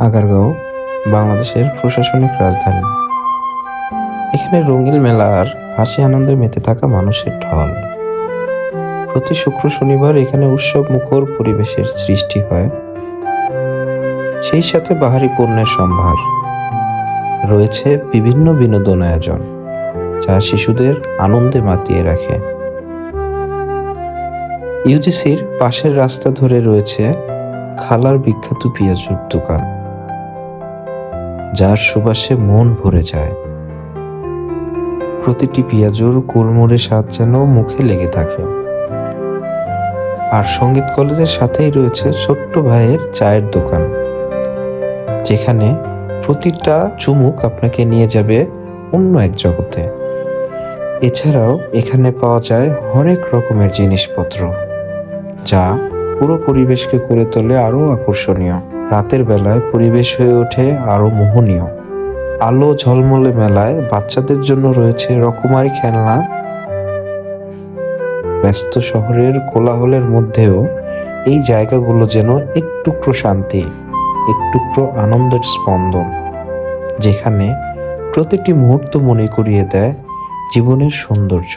আগারগাঁও বাংলাদেশের প্রশাসনিক রাজধানী। এখানে রঙিন মেলা আর হাসি আনন্দে মেতে থাকা মানুষের ঢল। প্রতি শুক্র শনিবার এখানে উৎসব মুখর পরিবেশের সৃষ্টি হয়, সেই সাথে বাহারি পণ্যের সম্ভার। রয়েছে বিভিন্ন বিনোদন আয়োজন যা শিশুদের আনন্দে মাতিয়ে রাখে। ইউজিসির পাশের রাস্তা ধরে রয়েছে খালার বিখ্যাত পেঁয়াজুর দোকান, যার সুবাসে মন ভরে যায়। প্রতিটি পেঁয়াজুর কুড়মুড়ে স্বাদ যেন মুখে লেগে থাকে। আর সঙ্গীত কলেজের সাথেই রয়েছে ছোট্ট ভাইয়ের চায়ের দোকান, যেখানে প্রতিটা চুমুক আপনাকে নিয়ে যাবে অন্য এক জগতে। এছাড়াও এখানে পাওয়া যায় হরেক রকমের জিনিসপত্র, যা পুরো পরিবেশকে করে তোলে আরো আকর্ষণীয়। রাতের বেলায় পরিবেশ হয়ে ওঠে আরো মোহনীয়। আলো ঝলমলে মেলায় বাচ্চাদের জন্য রয়েছে রকমারি খেলনা। ব্যস্ত শহরের কোলাহলের মধ্যেও এই জায়গাগুলো যেন এক টুকরো শান্তি, এক টুকরো আনন্দের স্পন্দন, যেখানে প্রতিটি মুহূর্ত মনে করিয়ে দেয় জীবনের সৌন্দর্য।